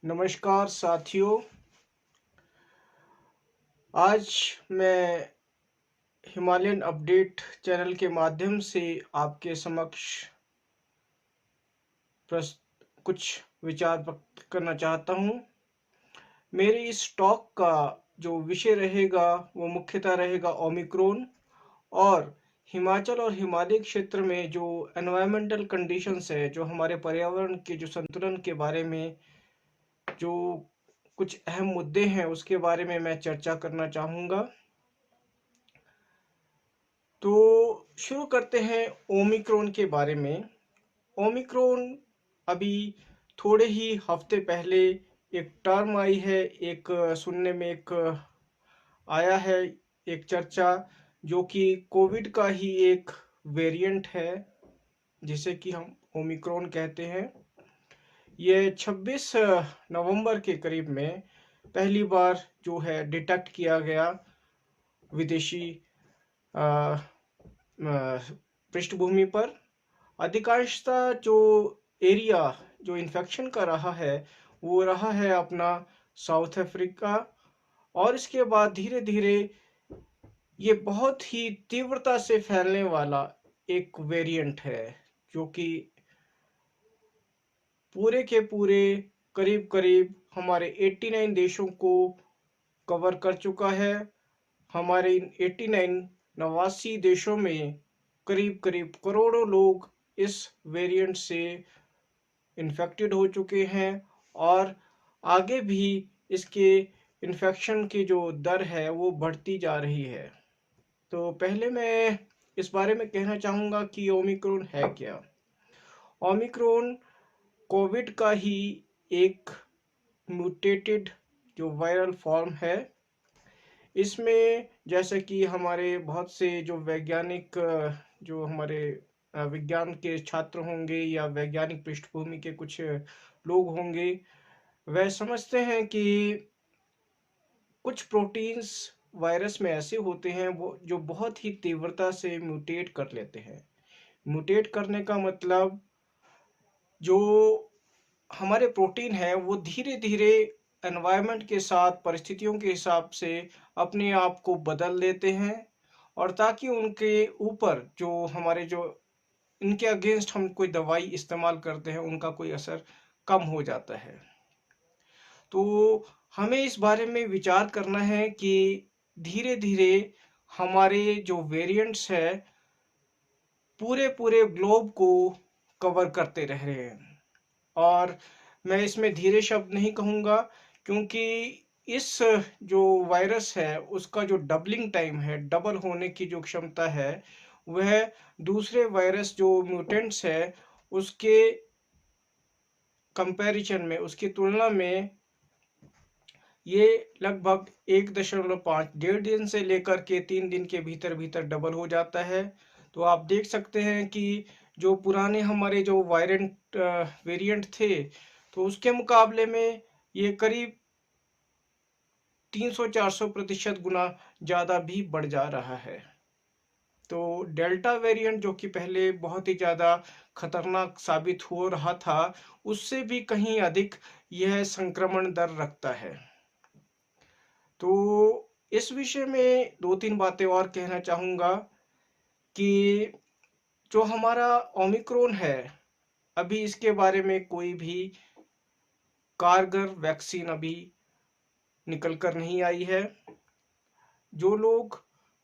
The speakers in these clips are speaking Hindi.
नमस्कार साथियों। आज मैं हिमालयन अपडेट चैनल के माध्यम से आपके समक्ष कुछ विचार व्यक्त करना चाहता हूँ। मेरे इस टॉक का जो विषय रहेगा वो मुख्यतः रहेगा ओमिक्रॉन और हिमाचल और हिमालय क्षेत्र में जो एनवायरमेंटल कंडीशंस है, जो हमारे पर्यावरण के जो संतुलन के बारे में जो कुछ अहम मुद्दे हैं उसके बारे में मैं चर्चा करना चाहूँगा। तो शुरू करते हैं ओमिक्रॉन के बारे में। ओमिक्रॉन अभी थोड़े ही हफ्ते पहले एक टर्म आई है, एक सुनने में एक आया है, एक चर्चा, जो कि कोविड का ही एक वेरिएंट है जिसे कि हम ओमिक्रॉन कहते हैं। ये 26 नवंबर के करीब में पहली बार जो है डिटेक्ट किया गया विदेशी अ, पृष्ठभूमि पर। अधिकांशतः जो एरिया जो इन्फेक्शन का रहा है वो रहा है अपना साउथ अफ्रीका, और इसके बाद धीरे धीरे ये बहुत ही तीव्रता से फैलने वाला एक वेरिएंट है जो कि पूरे के पूरे करीब करीब हमारे 89 देशों को कवर कर चुका है। हमारे इन 89 नवासी देशों में करीब करीब करोड़ों लोग इस वेरिएंट से इन्फेक्टेड हो चुके हैं, और आगे भी इसके इन्फेक्शन की जो दर है वो बढ़ती जा रही है। तो पहले मैं इस बारे में कहना चाहूँगा कि ओमिक्रॉन है क्या। ओमिक्रॉन कोविड का ही एक म्यूटेटेड जो वायरल फॉर्म है। इसमें जैसे कि हमारे बहुत से जो वैज्ञानिक जो हमारे विज्ञान के छात्र होंगे या वैज्ञानिक पृष्ठभूमि के कुछ लोग होंगे, वह समझते हैं कि कुछ प्रोटीन्स वायरस में ऐसे होते हैं वो जो बहुत ही तीव्रता से म्यूटेट कर लेते हैं। म्यूटेट करने का मतलब जो हमारे प्रोटीन है वो धीरे धीरे एनवायरनमेंट के साथ परिस्थितियों के हिसाब से अपने आप को बदल लेते हैं, और ताकि उनके ऊपर जो हमारे जो इनके अगेंस्ट हम कोई दवाई इस्तेमाल करते हैं उनका कोई असर कम हो जाता है। तो हमें इस बारे में विचार करना है कि धीरे धीरे हमारे जो वेरिएंट्स है पूरे पूरे ग्लोब को कवर करते रह रहे हैं। और मैं इसमें धीरे शब्द नहीं कहूँगा, क्योंकि इस जो वायरस है उसका जो डबलिंग टाइम है, डबल होने की जो क्षमता है, वह दूसरे वायरस जो म्यूटेंट्स है उसके कंपैरिजन में, उसकी तुलना में ये लगभग 1.5 डेढ़ दिन से लेकर के 3 दिन के भीतर भीतर डबल हो जाता है। तो आप देख सकते हैं कि जो पुराने हमारे जो वायरेंट वेरिएंट थे, तो उसके मुकाबले में ये करीब 300-400% गुना ज़्यादा भी बढ़ जा रहा है। तो डेल्टा वेरिएंट जो कि पहले बहुत ही ज़्यादा खतरनाक साबित हो रहा था, उससे भी कहीं अधिक यह संक्रमण दर रखता है। तो इस विषय में दो तीन बातें और कहना चाहूँगा कि जो हमारा ओमिक्रॉन है, अभी इसके बारे में कोई भी कारगर वैक्सीन अभी निकल कर नहीं आई है। जो लोग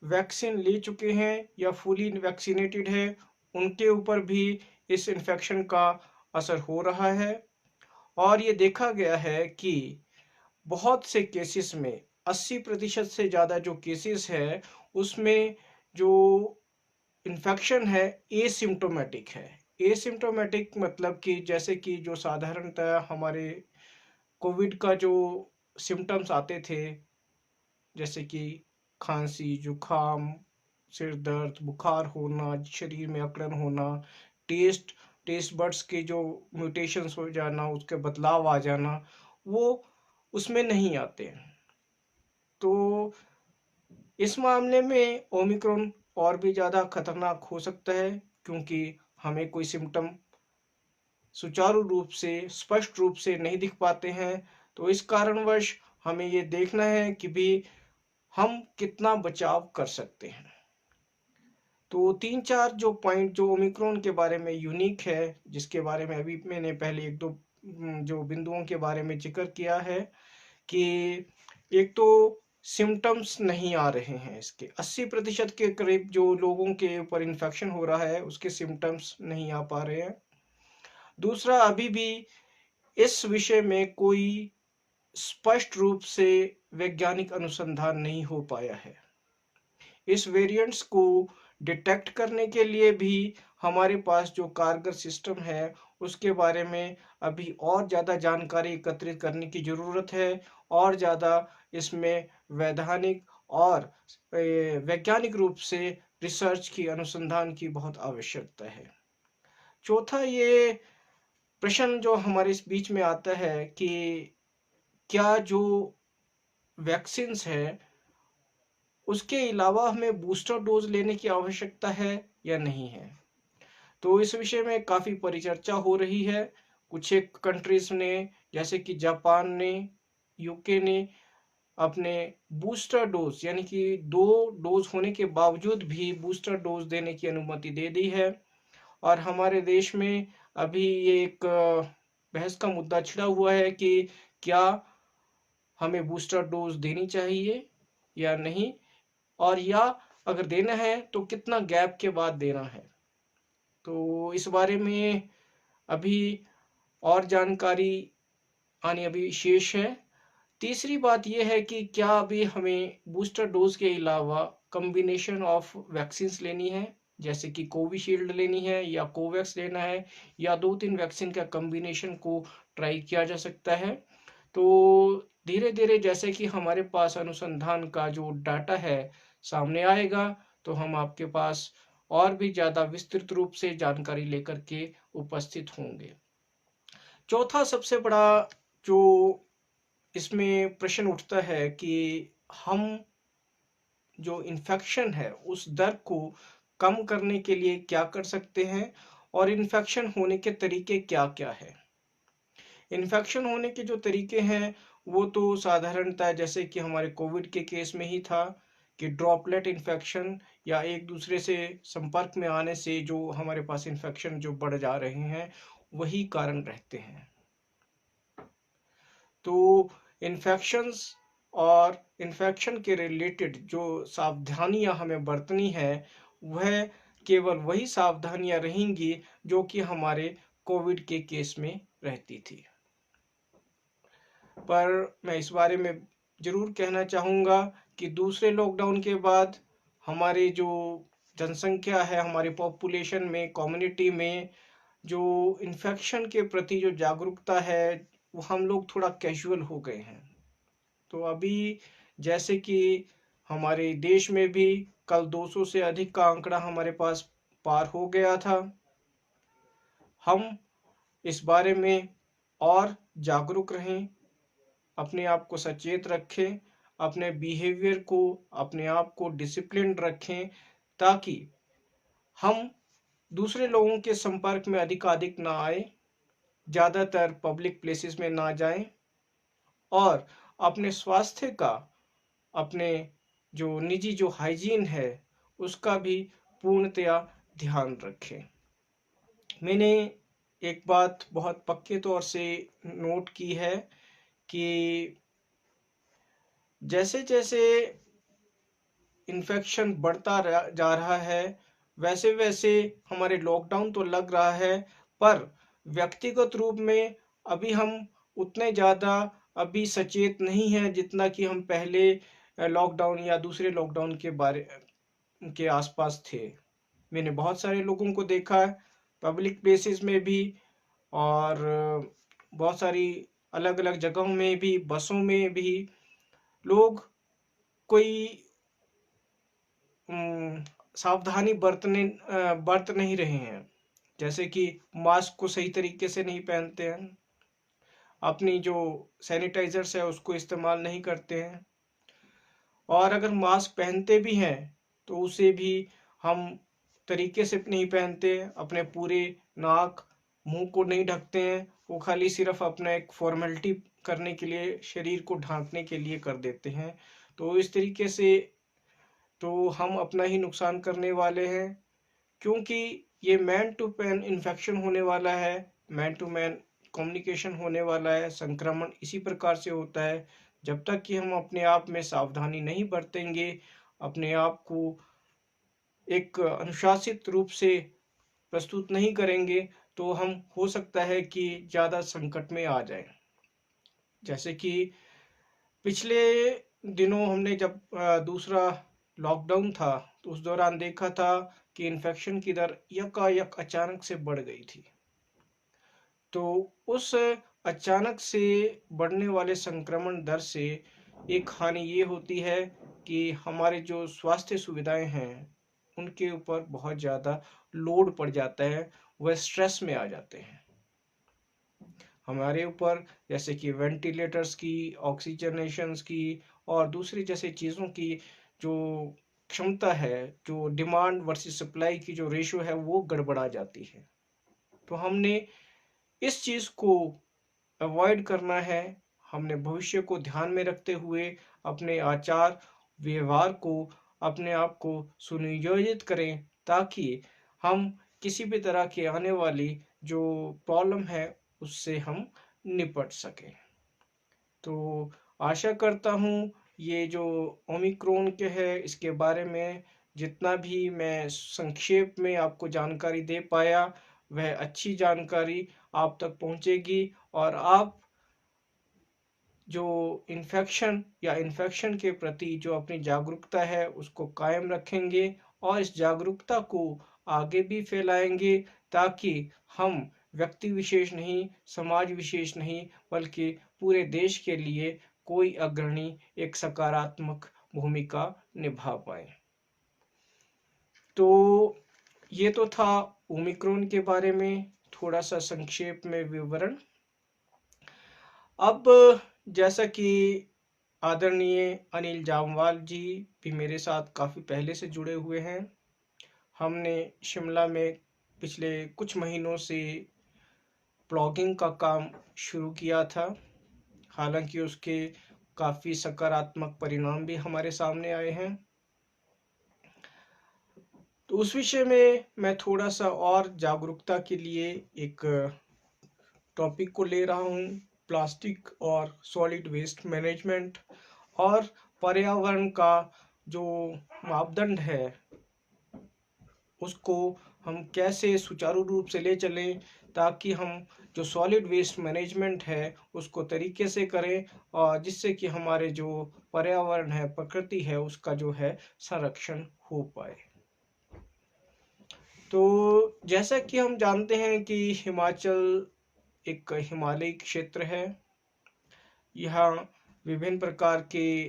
वैक्सीन ले चुके हैं या फुली वैक्सीनेटेड है, उनके ऊपर भी इस इन्फेक्शन का असर हो रहा है। और ये देखा गया है कि बहुत से केसेस में 80% से ज़्यादा जो केसेस है उसमें जो इन्फेक्शन है एसिम्टोमेटिक है। एसिम्टोमेटिक मतलब कि जैसे कि जो साधारणतः हमारे कोविड का जो सिम्टम्स आते थे, जैसे कि खांसी, जुकाम, सिर दर्द, बुखार होना, शरीर में अकड़न होना, टेस्ट टेस्ट बड्स के जो म्यूटेशंस हो जाना, उसके बदलाव आ जाना, वो उसमें नहीं आते हैं। तो इस मामले में ओमिक्रॉन और भी ज़्यादा खतरनाक हो सकता है, क्योंकि हमें कोई सिम्टम सुचारू रूप से, स्पष्ट रूप से नहीं दिख पाते हैं। तो इस कारणवश हमें ये देखना है कि भी हम कितना बचाव कर सकते हैं। तो 3-4 जो पॉइंट जो ओमिक्रॉन के बारे में यूनिक है, जिसके बारे में अभी मैंने पहले 1-2 जो बिंदुओं के बारे में जिक्र किया है कि एक तो सिम्टम्स नहीं आ रहे हैं, इसके 80% के करीब जो लोगों के ऊपर इन्फेक्शन हो रहा है उसके सिम्टम्स नहीं आ पा रहे हैं। दूसरा, अभी भी इस विषय में कोई स्पष्ट रूप से वैज्ञानिक अनुसंधान नहीं हो पाया है। इस वेरिएंट्स को डिटेक्ट करने के लिए भी हमारे पास जो कारगर सिस्टम है उसके बारे में अभी और ज़्यादा जानकारी एकत्रित करने की ज़रूरत है, और ज़्यादा इसमें वैधानिक और वैज्ञानिक रूप से रिसर्च की, अनुसंधान की बहुत आवश्यकता है। चौथा, ये प्रश्न जो हमारे इस बीच में आता है कि क्या जो वैक्सीन्स है उसके अलावा हमें बूस्टर डोज लेने की आवश्यकता है या नहीं है। तो इस विषय में काफ़ी परिचर्चा हो रही है। कुछ एक कंट्रीज ने, जैसे कि जापान ने, यूके ने, अपने बूस्टर डोज यानी कि 2 डोज होने के बावजूद भी बूस्टर डोज देने की अनुमति दे दी है। और हमारे देश में अभी ये एक बहस का मुद्दा छिड़ा हुआ है कि क्या हमें बूस्टर डोज देनी चाहिए या नहीं, और या अगर देना है तो कितना गैप के बाद देना है। तो इस बारे में अभी और जानकारी आनी अभी शेष है। तीसरी बात यह है कि क्या अभी हमें बूस्टर डोज के अलावा कॉम्बिनेशन ऑफ वैक्सीन्स लेनी है, जैसे कि कोविशील्ड लेनी है या कोवैक्स लेना है, या 2-3 वैक्सीन का कॉम्बिनेशन को ट्राई किया जा सकता है। तो धीरे धीरे जैसे कि हमारे पास अनुसंधान का जो डाटा है सामने आएगा तो हम आपके पास और भी ज़्यादा विस्तृत रूप से जानकारी लेकर के उपस्थित होंगे। चौथा सबसे बड़ा जो इसमें प्रश्न उठता है कि हम जो इन्फेक्शन है उस दर को कम करने के लिए क्या कर सकते हैं, और इन्फेक्शन होने के तरीके क्या-क्या है। इन्फेक्शन होने के जो तरीके हैं वो तो साधारणतः जैसे कि हमारे कोविड के केस में ही था कि ड्रॉपलेट इन्फेक्शन या एक दूसरे से संपर्क में आने से जो हमारे पास इन्फेक्शन जो बढ़ जा रहे हैं वही कारण रहते हैं। तो इन्फेक्शंस और इन्फेक्शन के रिलेटेड जो सावधानियां हमें बरतनी है वह केवल वही सावधानियां रहेंगी जो कि हमारे कोविड के केस में रहती थी। पर मैं इस बारे में ज़रूर कहना चाहूँगा कि दूसरे लॉकडाउन के बाद हमारी जो जनसंख्या है, हमारी पॉपुलेशन में, कम्युनिटी में जो इन्फेक्शन के प्रति जो जागरूकता है वो हम लोग थोड़ा कैजुअल हो गए हैं। तो अभी जैसे कि हमारे देश में भी कल 200 से अधिक का आंकड़ा हमारे पास पार हो गया था। हम इस बारे में और जागरूक रहें, अपने आप को सचेत रखें, अपने बिहेवियर को, अपने आप को डिसिप्लिन रखें, ताकि हम दूसरे लोगों के संपर्क में अधिकाधिक ना आए, ज़्यादातर पब्लिक प्लेसेस में ना जाएं, और अपने स्वास्थ्य का, अपने जो निजी जो हाइजीन है उसका भी पूर्णतया ध्यान रखें। मैंने एक बात बहुत पक्के तौर से नोट की है कि जैसे जैसे इन्फेक्शन बढ़ता जा रहा है वैसे वैसे हमारे लॉकडाउन तो लग रहा है, पर व्यक्तिगत रूप में अभी हम उतने ज़्यादा अभी सचेत नहीं हैं जितना कि हम पहले लॉकडाउन या दूसरे लॉकडाउन के बारे के आसपास थे। मैंने बहुत सारे लोगों को देखा है पब्लिक प्लेसेस में भी, और बहुत सारी अलग अलग जगहों में भी, बसों में भी लोग कोई सावधानी बरत नहीं रहे हैं। जैसे कि मास्क को सही तरीके से नहीं पहनते हैं, अपनी जो सैनिटाइजर्स है उसको इस्तेमाल नहीं करते हैं, और अगर मास्क पहनते भी हैं तो उसे भी हम तरीके से नहीं पहनते, अपने पूरे नाक, मुंह को नहीं ढकते हैं, वो खाली सिर्फ अपना एक फॉर्मेलिटी करने के लिए, शरीर को ढांकने के लिए कर देते हैं। तो इस तरीके से तो हम अपना ही नुकसान करने वाले हैं, क्योंकि ये मैन टू मैन इन्फेक्शन होने वाला है, मैन टू मैन कम्युनिकेशन होने वाला है। संक्रमण इसी प्रकार से होता है, जब तक कि हम अपने आप में सावधानी नहीं बरतेंगे, अपने आप को एक अनुशासित रूप से प्रस्तुत नहीं करेंगे, तो हम हो सकता है कि ज़्यादा संकट में आ जाएं। जैसे कि पिछले दिनों हमने जब दूसरा लॉकडाउन था, तो उस दौरान देखा था कि इन्फेक्शन की दर यकायक अचानक से बढ़ गई थी। तो उस अचानक से बढ़ने वाले संक्रमण दर से एक हानि ये होती है कि हमारे जो स्वास्थ्य सुविधाएं हैं, उनके ऊपर बहुत ज़्यादा लोड पड़ जाता है, वह स्ट्रेस में आ जाते हैं हमारे ऊपर। जैसे कि वेंटिलेटर्स की, ऑक्सीजनेशंस की और दूसरी जैसे चीज़ों की जो क्षमता है, जो डिमांड वर्सेस सप्लाई की जो रेशो है, वो गड़बड़ा जाती है। तो हमने इस चीज़ को अवॉइड करना है। हमने भविष्य को ध्यान में रखते हुए अपने आचार व्यवहार को, अपने आप को सुनियोजित करें, ताकि हम किसी भी तरह की आने वाली जो प्रॉब्लम है, उससे हम निपट सकें। तो आशा करता हूँ ये जो ओमिक्रॉन के है, इसके बारे में जितना भी मैं संक्षेप में आपको जानकारी दे पाया, वह अच्छी जानकारी आप तक पहुँचेगी और आप जो इन्फेक्शन के प्रति जो अपनी जागरूकता है, उसको कायम रखेंगे और इस जागरूकता को आगे भी फैलाएंगे, ताकि हम व्यक्ति विशेष नहीं, समाज विशेष नहीं, बल्कि पूरे देश के लिए कोई अग्रणी एक सकारात्मक भूमिका निभा पाए। तो ये तो था ओमिक्रॉन के बारे में थोड़ा सा संक्षेप में विवरण। अब जैसा कि आदरणीय अनिल जामवाल जी भी मेरे साथ काफ़ी पहले से जुड़े हुए हैं, हमने शिमला में पिछले कुछ महीनों से ब्लॉगिंग का काम शुरू किया था। हालांकि उसके काफ़ी सकारात्मक परिणाम भी हमारे सामने आए हैं। तो उस विषय में मैं थोड़ा सा और जागरूकता के लिए एक टॉपिक को ले रहा हूँ, प्लास्टिक और सॉलिड वेस्ट मैनेजमेंट और पर्यावरण का जो मापदंड है, उसको हम कैसे सुचारू रूप से ले चलें, ताकि हम जो सॉलिड वेस्ट मैनेजमेंट है उसको तरीके से करें, और जिससे कि हमारे जो पर्यावरण है, प्रकृति है, उसका जो है संरक्षण हो पाए। तो जैसा कि हम जानते हैं कि हिमाचल एक हिमालयी क्षेत्र है। यहाँ विभिन्न प्रकार के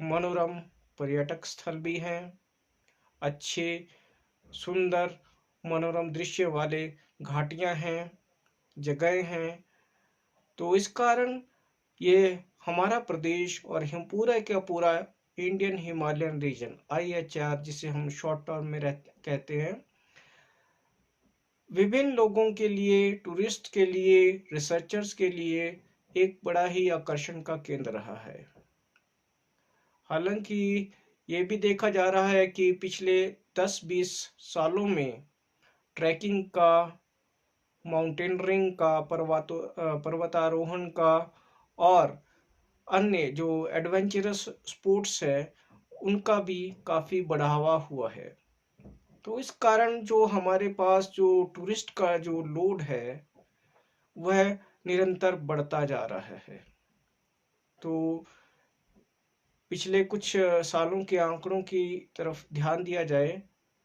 मनोरम पर्यटक स्थल भी हैं, अच्छे सुंदर मनोरम दृश्य वाले घाटियाँ हैं, जगह हैं। तो इस कारण ये हमारा प्रदेश और हम पूरा का पूरा इंडियन हिमालयन रीजन IHR, जिसे हम शॉर्ट टर्म में कहते हैं, विभिन्न लोगों के लिए, टूरिस्ट के लिए, रिसर्चर्स के लिए एक बड़ा ही आकर्षण का केंद्र रहा है। हालांकि ये भी देखा जा रहा है कि पिछले 10-20 सालों में ट्रैकिंग का, माउंटेनरिंग का, पर्वतारोहण का और अन्य जो एडवेंचरस स्पोर्ट्स है, उनका भी काफ़ी बढ़ावा हुआ है। तो इस कारण जो हमारे पास जो टूरिस्ट का जो लोड है, वह निरंतर बढ़ता जा रहा है। तो पिछले कुछ सालों के आंकड़ों की तरफ ध्यान दिया जाए,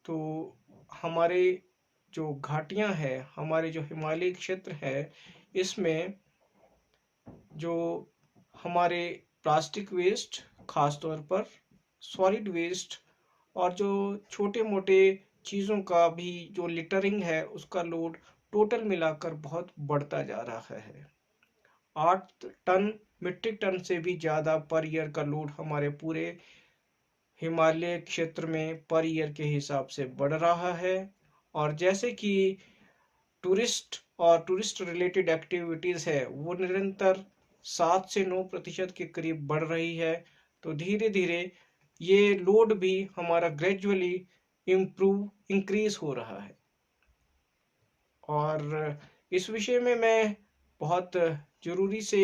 तो हमारे जो घाटियां हैं, हमारे जो हिमालय क्षेत्र है, इसमें जो हमारे प्लास्टिक वेस्ट, खासतौर पर सॉलिड वेस्ट, और जो छोटे मोटे चीज़ों का भी जो लिटरिंग है, उसका लोड टोटल मिलाकर बहुत बढ़ता जा रहा है। 8 टन मीट्रिक टन से भी ज़्यादा पर ईयर का लोड हमारे पूरे हिमालय क्षेत्र में पर ईयर के हिसाब से बढ़ रहा है। और जैसे कि टूरिस्ट और टूरिस्ट रिलेटेड एक्टिविटीज़ है वो निरंतर 7 से 9% के करीब बढ़ रही है। तो धीरे धीरे ये लोड भी हमारा ग्रेजुअली इंक्रीज हो रहा है। और इस विषय में मैं बहुत ज़रूरी से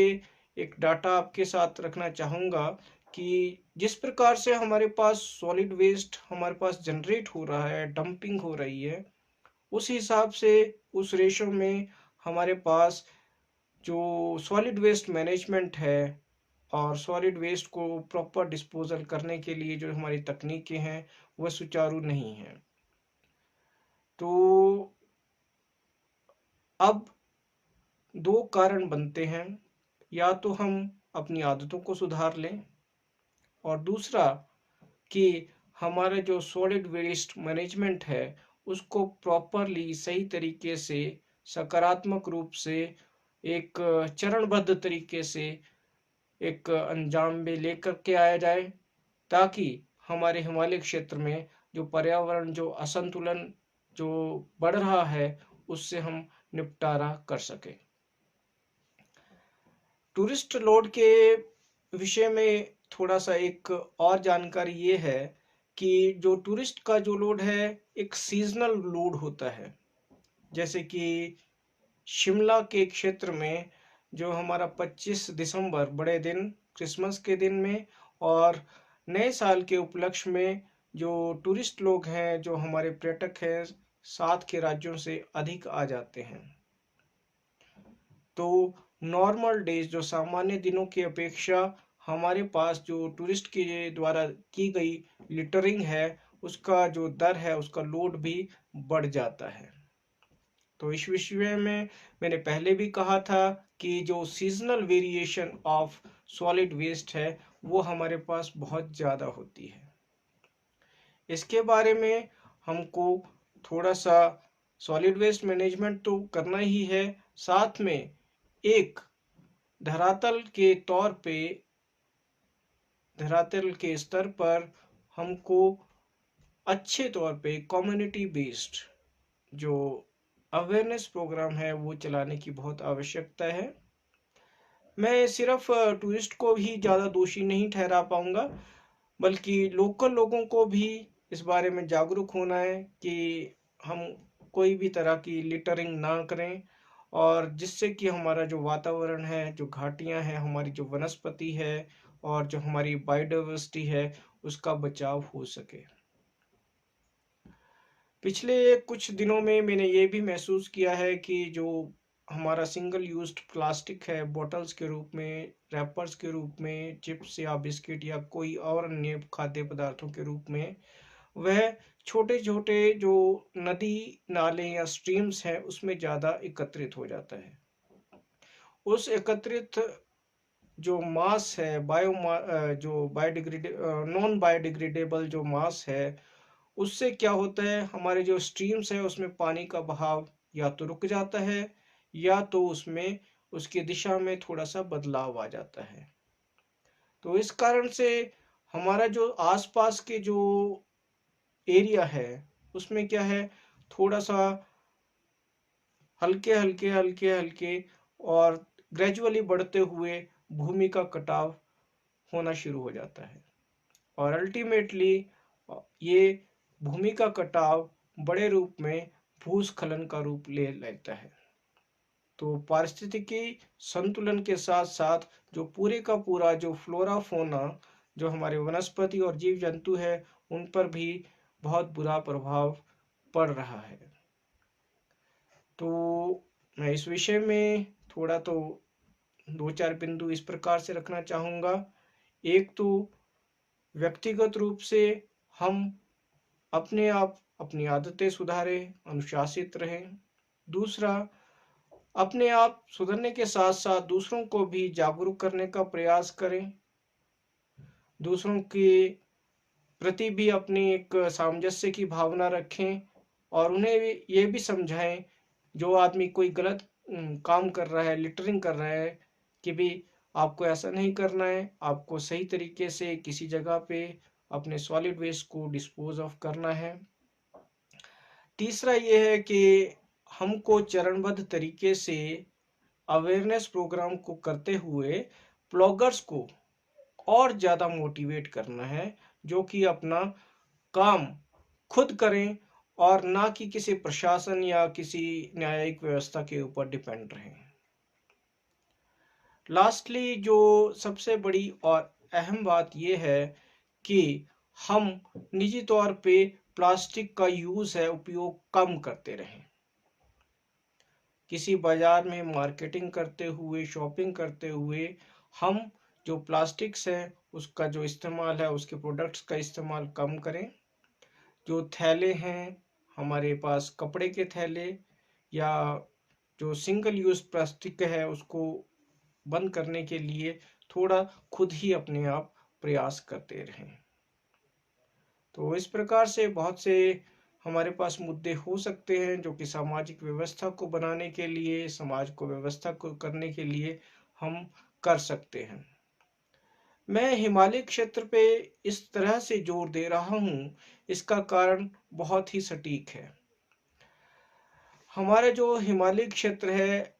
एक डाटा आपके साथ रखना चाहूँगा कि जिस प्रकार से हमारे पास सॉलिड वेस्ट हमारे पास जनरेट हो रहा है, डंपिंग हो रही है, उस हिसाब से उस रेशो में हमारे पास जो सॉलिड वेस्ट मैनेजमेंट है और सॉलिड वेस्ट को प्रॉपर डिस्पोजल करने के लिए जो हमारी तकनीकें हैं वह सुचारू नहीं हैं। तो अब दो कारण बनते हैं, या तो हम अपनी आदतों को सुधार लें, और दूसरा कि हमारा जो सॉलिड वेस्ट मैनेजमेंट है उसको प्रॉपरली सही तरीके से सकारात्मक रूप से एक चरणबद्ध तरीके से एक अंजाम में लेकर के आया जाए, ताकि हमारे हिमालय क्षेत्र में जो पर्यावरण जो असंतुलन जो बढ़ रहा है उससे हम निपटारा कर सके। टूरिस्ट लोड के विषय में थोड़ा सा एक और जानकारी ये है कि जो टूरिस्ट का जो लोड है एक सीजनल लोड होता है। जैसे कि शिमला के क्षेत्र में जो हमारा 25 दिसंबर बड़े दिन क्रिसमस के दिन में और नए साल के उपलक्ष्य में जो टूरिस्ट लोग हैं, जो हमारे पर्यटक हैं, 7 के राज्यों से अधिक आ जाते हैं। तो नॉर्मल डेज जो सामान्य दिनों की अपेक्षा हमारे पास जो टूरिस्ट के द्वारा की गई लिटरिंग है उसका जो दर है उसका लोड भी बढ़ जाता है। तो इस विषय में मैंने पहले भी कहा था कि जो seasonal variation of solid waste है वो हमारे पास बहुत ज़्यादा होती है। इसके बारे में हमको थोड़ा सा सॉलिड वेस्ट मैनेजमेंट तो करना ही है, साथ में एक धरातल के तौर पे धरातल के स्तर पर हमको अच्छे तौर पे कम्युनिटी बेस्ड जो अवेयरनेस प्रोग्राम है वो चलाने की बहुत आवश्यकता है। मैं सिर्फ टूरिस्ट को ही ज़्यादा दोषी नहीं ठहरा पाऊंगा, बल्कि लोकल लोगों को भी इस बारे में जागरूक होना है कि हम कोई भी तरह की लिटरिंग ना करें, और जिससे कि हमारा जो वातावरण है, जो घाटियां हैं, हमारी जो वनस्पति है और जो हमारी बायोडाइवर्सिटी है उसका बचाव हो सके। पिछले कुछ दिनों में मैंने ये भी महसूस किया है कि जो हमारा सिंगल यूज्ड प्लास्टिक है, बॉटल्स के रूप में, रैपर्स के रूप में, चिप्स या बिस्किट या कोई और अन्य खाद्य पदार्थों के रूप में, वह छोटे छोटे जो नदी नाले या स्ट्रीम्स हैं उसमें ज़्यादा एकत्रित हो जाता है। उस एकत्रित जो मास है जो नॉन बायोडिग्रेडेबल जो मास है उससे क्या होता है, हमारे जो स्ट्रीम्स है उसमें पानी का बहाव या तो रुक जाता है या तो उसमें उसकी दिशा में थोड़ा सा बदलाव आ जाता है। तो इस कारण से हमारा जो आसपास के जो एरिया है उसमें क्या है, थोड़ा सा हल्के हल्के हल्के हल्के और ग्रेजुअली बढ़ते हुए भूमि का कटाव होना शुरू हो जाता है, और अल्टीमेटली ये भूमि का कटाव बड़े रूप में भूस्खलन का रूप ले लेता है। तो पारिस्थितिकी संतुलन के साथ साथ जो पूरे का पूरा जो फ्लोरा फोना, जो हमारे वनस्पति और जीव जंतु है, उन पर भी बहुत बुरा प्रभाव पड़ रहा है। तो मैं इस विषय में थोड़ा तो दो चार बिंदु इस प्रकार से रखना चाहूँगा। एक तो व्यक्तिगत रूप से हम अपने आप अपनी आदतें सुधारें, अनुशासित रहें। दूसरा, अपने आप सुधरने के साथ साथ दूसरों को भी जागरूक करने का प्रयास करें। दूसरों के प्रति भी अपनी एक सामंजस्य की भावना रखें और उन्हें ये भी समझाएं, जो आदमी कोई गलत काम कर रहा है, लिटरिंग कर रहा है, कि भी आपको ऐसा नहीं करना है, आपको सही तरीके से किसी जगह पे अपने सॉलिड वेस्ट को डिस्पोज ऑफ करना है। तीसरा ये है कि हमको चरणबद्ध तरीके से अवेयरनेस प्रोग्राम को करते हुए ब्लॉगर्स को और ज़्यादा मोटिवेट करना है, जो कि अपना काम खुद करें और ना कि किसी प्रशासन या किसी न्यायिक व्यवस्था के ऊपर डिपेंड रहें। लास्टली जो सबसे बड़ी और अहम बात यह है कि हम निजी तौर पे प्लास्टिक का यूज़ है उपयोग कम करते रहें। किसी बाजार में मार्केटिंग करते हुए, शॉपिंग करते हुए हम जो प्लास्टिक्स है उसका जो इस्तेमाल है, उसके प्रोडक्ट्स का इस्तेमाल कम करें। जो थैले हैं हमारे पास, कपड़े के थैले या जो सिंगल यूज़ प्लास्टिक है, उसको बंद करने के लिए थोड़ा खुद ही अपने आप प्रयास करते रहें। तो इस प्रकार से बहुत से हमारे पास मुद्दे हो सकते हैं जो कि सामाजिक व्यवस्था को बनाने के लिए, समाज को व्यवस्था को करने के लिए हम कर सकते हैं। मैं हिमालय क्षेत्र पे इस तरह से जोर दे रहा हूँ, इसका कारण बहुत ही सटीक है। हमारा जो हिमालय क्षेत्र है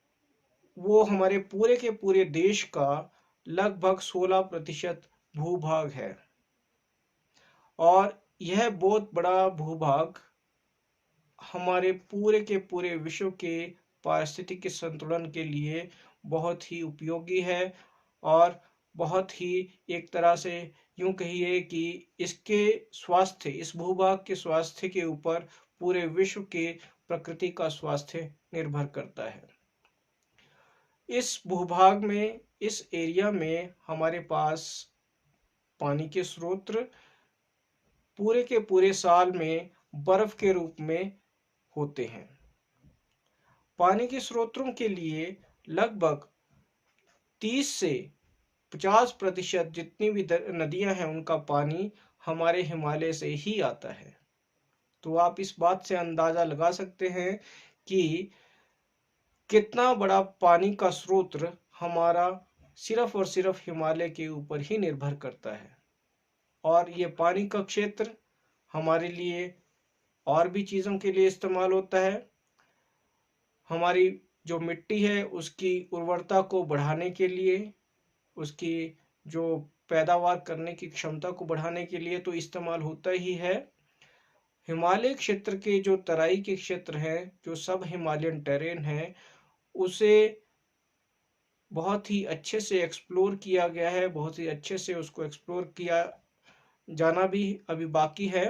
वो हमारे पूरे के पूरे देश का लगभग 16% भूभाग है और यह बहुत बड़ा भूभाग हमारे पूरे के पूरे विश्व के पारिस्थितिक संतुलन के लिए बहुत ही उपयोगी है और बहुत ही एक तरह से यूं कहिए कि इसके स्वास्थ्य, इस भूभाग के स्वास्थ्य के ऊपर पूरे विश्व के प्रकृति का स्वास्थ्य निर्भर करता है। इस भूभाग में, इस एरिया में हमारे पास पानी के स्रोत पूरे के पूरे साल में बर्फ के रूप में होते हैं। पानी के स्रोतों के लिए लगभग 30 से 50% जितनी भी नदियां हैं उनका पानी हमारे हिमालय से ही आता है। तो आप इस बात से अंदाजा लगा सकते हैं कि कितना बड़ा पानी का स्रोत हमारा सिर्फ और सिर्फ हिमालय के ऊपर ही निर्भर करता है। और ये पानी का क्षेत्र हमारे लिए और भी चीज़ों के लिए इस्तेमाल होता है। हमारी जो मिट्टी है उसकी उर्वरता को बढ़ाने के लिए, उसकी जो पैदावार करने की क्षमता को बढ़ाने के लिए तो इस्तेमाल होता ही है। हिमालय क्षेत्र के जो तराई के क्षेत्र हैं, जो सब हिमालयन टेरेन है, उसे बहुत ही अच्छे से एक्सप्लोर किया गया है, बहुत ही अच्छे से उसको एक्सप्लोर किया जाना भी अभी बाकी है।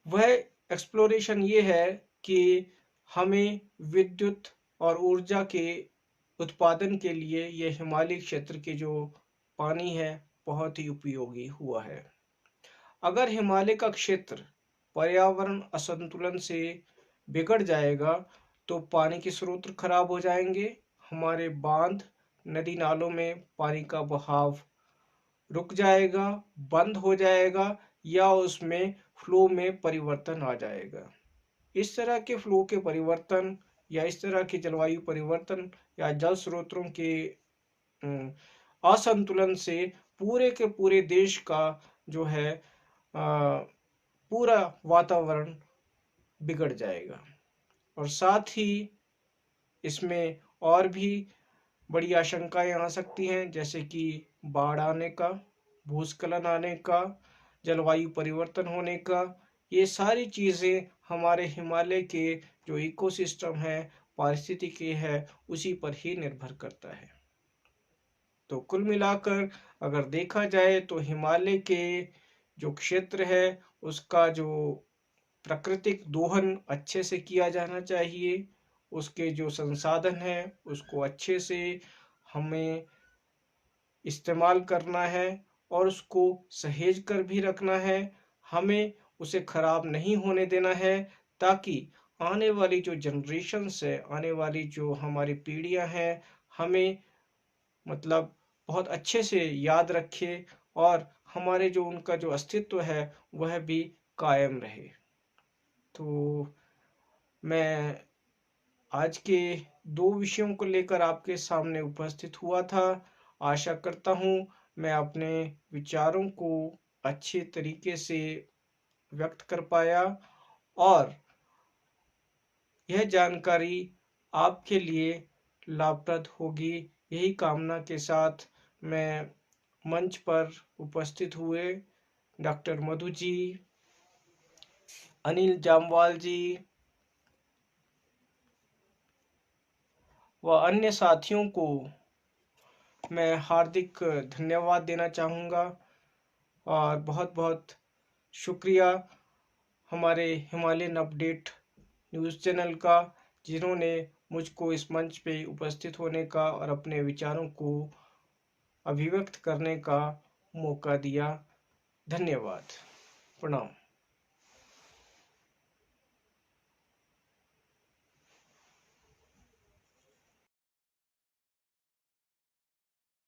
वह एक्सप्लोरेशन ये है कि हमें विद्युत और ऊर्जा के उत्पादन के लिए यह हिमालय क्षेत्र के जो पानी है बहुत ही उपयोगी हुआ है। अगर हिमालय का क्षेत्र पर्यावरण असंतुलन से बिगड़ जाएगा तो पानी के स्रोत खराब हो जाएंगे, हमारे बांध, नदी नालों में पानी का बहाव रुक जाएगा, बंद हो जाएगा या उसमें फ्लो में परिवर्तन आ जाएगा। इस तरह के फ्लो के परिवर्तन या इस तरह के जलवायु परिवर्तन या जल स्रोतों के असंतुलन से पूरे के पूरे देश का जो है पूरा वातावरण बिगड़ जाएगा। और साथ ही इसमें और भी बड़ी आशंकाएं आ सकती हैं, जैसे कि बाढ़ आने का, भूस्खलन आने का, जलवायु परिवर्तन होने का। ये सारी चीज़ें हमारे हिमालय के जो इकोसिस्टम है, पारिस्थितिकी है, उसी पर ही निर्भर करता है। तो कुल मिलाकर अगर देखा जाए तो हिमालय के जो क्षेत्र है उसका जो प्राकृतिक दोहन अच्छे से किया जाना चाहिए, उसके जो संसाधन हैं उसको अच्छे से हमें इस्तेमाल करना है और उसको सहेज कर भी रखना है। हमें उसे खराब नहीं होने देना है ताकि आने वाली जो जनरेशन्स है, आने वाली जो हमारी पीढ़ियां हैं, हमें मतलब बहुत अच्छे से याद रखे और हमारे जो उनका जो अस्तित्व है वह भी कायम रहे। तो मैं आज के दो विषयों को लेकर आपके सामने उपस्थित हुआ था। आशा करता हूँ मैं अपने विचारों को अच्छे तरीके से व्यक्त कर पाया और यह जानकारी आपके लिए लाभप्रद होगी। यही कामना के साथ मैं मंच पर उपस्थित हुए डॉक्टर मधु जी, अनिल जामवाल जी व अन्य साथियों को मैं हार्दिक धन्यवाद देना चाहूँगा और बहुत बहुत शुक्रिया हमारे हिमालयन अपडेट न्यूज़ चैनल का, जिन्होंने मुझको इस मंच पे उपस्थित होने का और अपने विचारों को अभिव्यक्त करने का मौका दिया। धन्यवाद। प्रणाम।